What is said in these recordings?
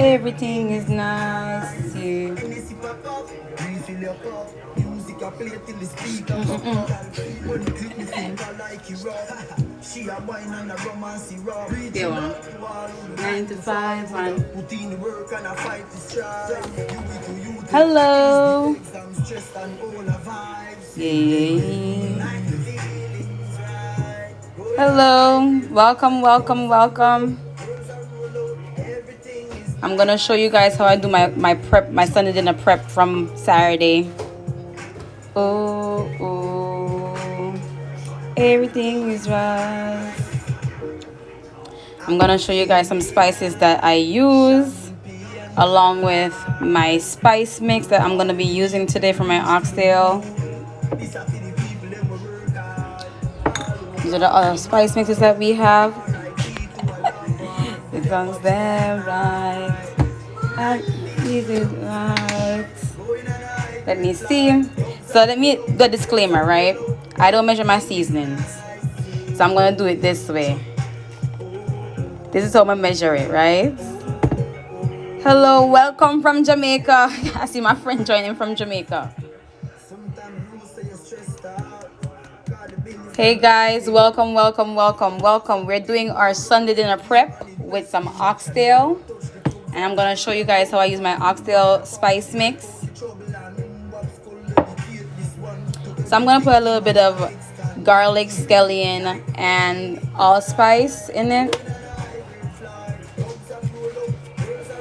Everything is nice here. There one. 9 to 5 and hello. Yeah. Hello. Welcome. I'm gonna show you guys how I do my prep, my Sunday dinner prep from Saturday. Oh, everything is right. I'm gonna show you guys some spices that I use, along with my spice mix that I'm gonna be using today for my oxtail. These are the other spice mixes that we have. It sounds damn right. Is it right? Let me see. So let me do a disclaimer, right? I don't measure my seasonings, so I'm gonna do it this way. This is how I measure it, right? Hello, welcome from Jamaica. I see my friend joining from Jamaica. Hey guys, welcome. We're doing our Sunday dinner prep with some oxtail, and I'm gonna show you guys how I use my oxtail spice mix. So I'm gonna put a little bit of garlic, scallion, and allspice in it.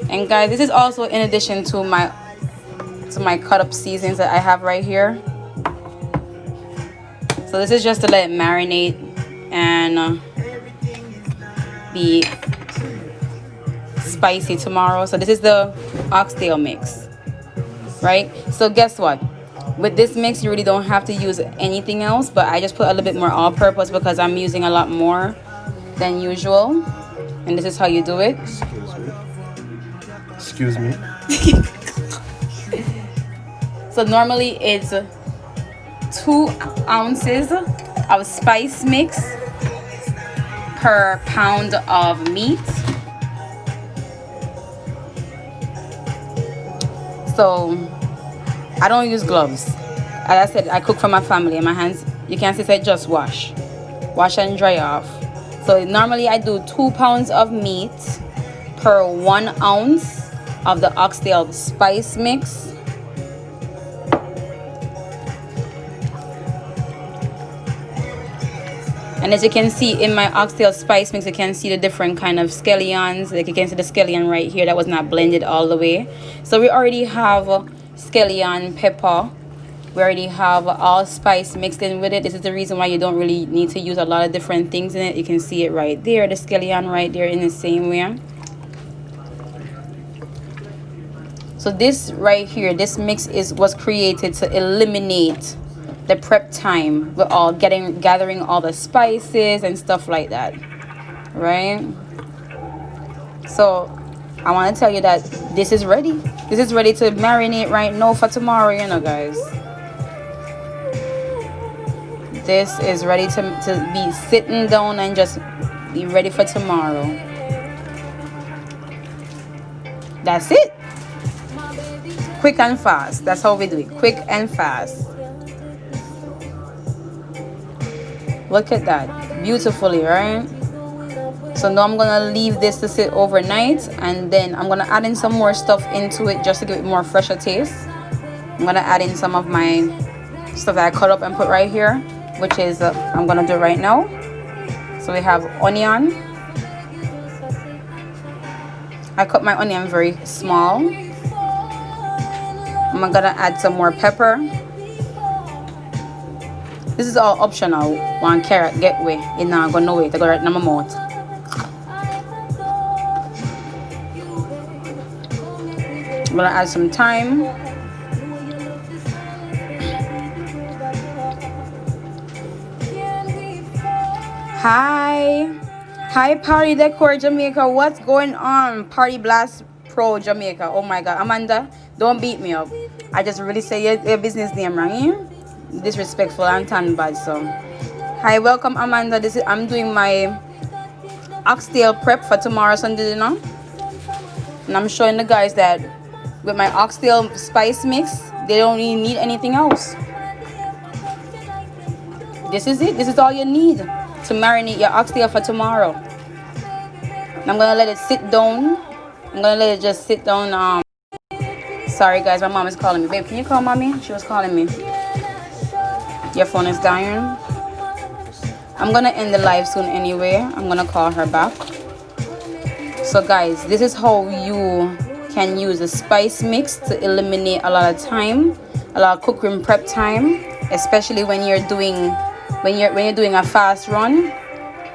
And guys, this is also in addition to my cut up seasonings that I have right here. So this is just to let it marinate and be spicy tomorrow. So this is the oxtail mix, right? So guess what? With this mix, you really don't have to use anything else, but I just put a little bit more all-purpose because I'm using a lot more than usual. And this is how you do it. Excuse me. So normally it's 2 ounces of spice mix per pound of meat. So I don't use gloves. As I said, I cook for my family, and my hands, you can see, say just wash and dry off. So normally I do 2 pounds of meat per 1 ounce of the oxtail spice mix. And as you can see in my oxtail spice mix, you can see the different kind of scallions. Like you can see the scallion right here that was not blended all the way. So we already have scallion, pepper. We already have allspice mixed in with it. This is the reason why you don't really need to use a lot of different things in it. You can see it right there, the scallion right there in the same way. So this right here, this mix was created to eliminate the prep time. We're all gathering all the spices and stuff like that, right? So I want to tell you that this is ready. This is ready to marinate right now for tomorrow, you know, guys. This is ready to be sitting down and just be ready for tomorrow. That's it. Quick and fast. That's how we do it. Quick and fast. Look at that. Beautifully, right? So now I'm gonna leave this to sit overnight, and then I'm gonna add in some more stuff into it just to give it more fresher taste. I'm gonna add in some of my stuff that I cut up and put right here, which is I'm gonna do right now. So we have onion. I cut my onion very small. I'm gonna add some more pepper. This is all optional. 1 carrot get way. It not go no way. They go right in my mouth. I'm gonna add some thyme. Hi Party Decor Jamaica. What's going on? Party Blast Pro Jamaica. Oh my god, Amanda, don't beat me up. I just really say your business name wrong, eh? Disrespectful and tan bad. So hi, welcome Amanda. I'm doing my oxtail prep for tomorrow Sunday dinner. And I'm showing the guys that with my oxtail spice mix, they don't really need anything else. This is it. This is all you need to marinate your oxtail for tomorrow. And I'm gonna let it sit down. I'm gonna let it just sit down. Sorry guys, my mom is calling me. Babe, can you call mommy? She was calling me. Your phone is dying. I'm gonna end the live soon anyway. I'm gonna call her back. So guys, this is how you can use a spice mix to eliminate a lot of time, a lot of cooking prep time, especially when you're doing a fast run.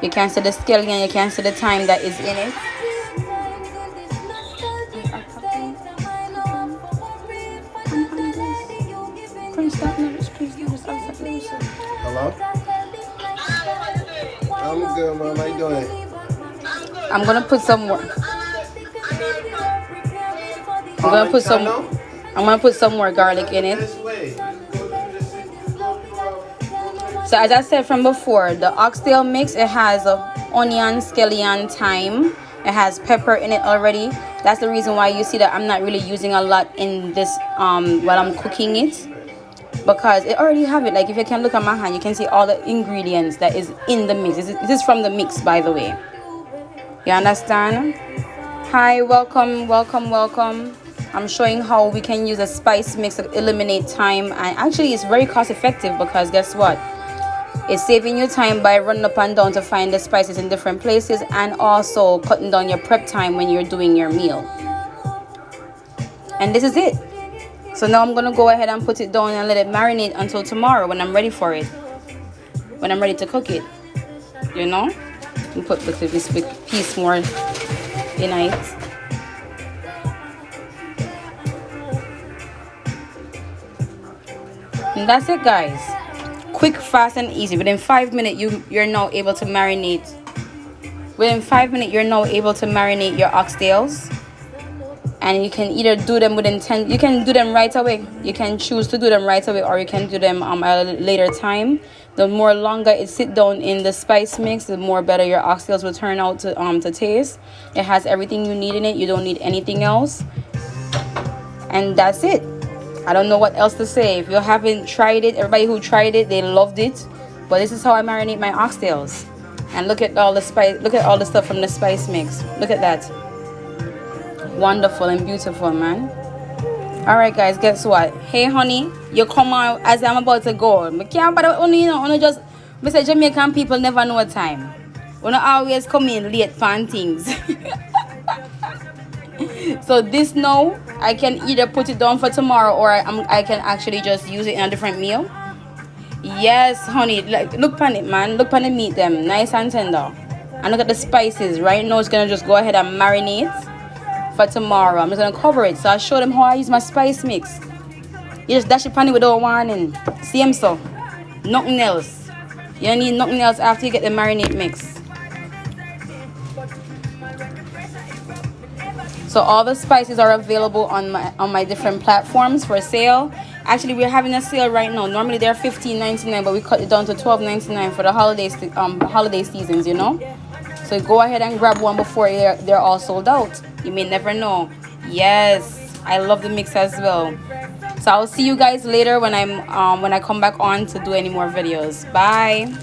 You can see the scallion, you can see the time that is in it. Hello? I'm good, Mom. How you doing? I'm gonna put some more. I'm gonna put some more garlic in it. So as I said from before, the oxtail mix, it has onion, scallion, thyme. It has pepper in it already. That's the reason why you see that I'm not really using a lot in this while I'm cooking it, because it already have it. Like if you can look at my hand, you can see all the ingredients that is in the mix. This is from the mix, by the way. You understand? Hi, welcome. I'm showing how we can use a spice mix to eliminate time, and actually it's very cost effective, because guess what? It's saving you time by running up and down to find the spices in different places, and also cutting down your prep time when you're doing your meal. And this is it. So now I'm gonna go ahead and put it down and let it marinate until tomorrow when I'm ready for it, when I'm ready to cook it, you know. And put this big piece more in it. And that's it, guys. Quick, fast, and easy. Within 5 minutes, you're now able to marinate. Within 5 minutes, you're now able to marinate your oxtails. And you can either do them within 10. You can do them right away. You can choose to do them right away, or you can do them at a later time. The more longer it sit down in the spice mix, the more better your oxtails will turn out to taste. It has everything you need in it. You don't need anything else. And that's it. I don't know what else to say. If you haven't tried it, everybody who tried it, they loved it. But this is how I marinate my oxtails. And look at all the spice. Look at all the stuff from the spice mix. Look at that. Wonderful and beautiful, man. All right, guys. Guess what? Hey, honey, you come out as I'm about to go. I can't, but only just. I say Jamaican people never know a time. We don't always come in late for things. So this now, I can either put it down for tomorrow, or I can actually just use it in a different meal. Yes, honey. Like, look on it, man. Look on the meat, them nice and tender. And look at the spices. Right now, it's gonna just go ahead and marinate for tomorrow. I'm just gonna cover it. So I'll show them how I use my spice mix. You just dash it on it without warning. Same so. Nothing else. You don't need nothing else after you get the marinade mix. So all the spices are available on my different platforms for sale. Actually, we're having a sale right now. Normally they're $15.99, but we cut it down to $12.99 for the holiday seasons, you know. So go ahead and grab one before they're all sold out. You may never know. Yes, I love the mix as well. So I'll see you guys later when I come back on to do any more videos. Bye.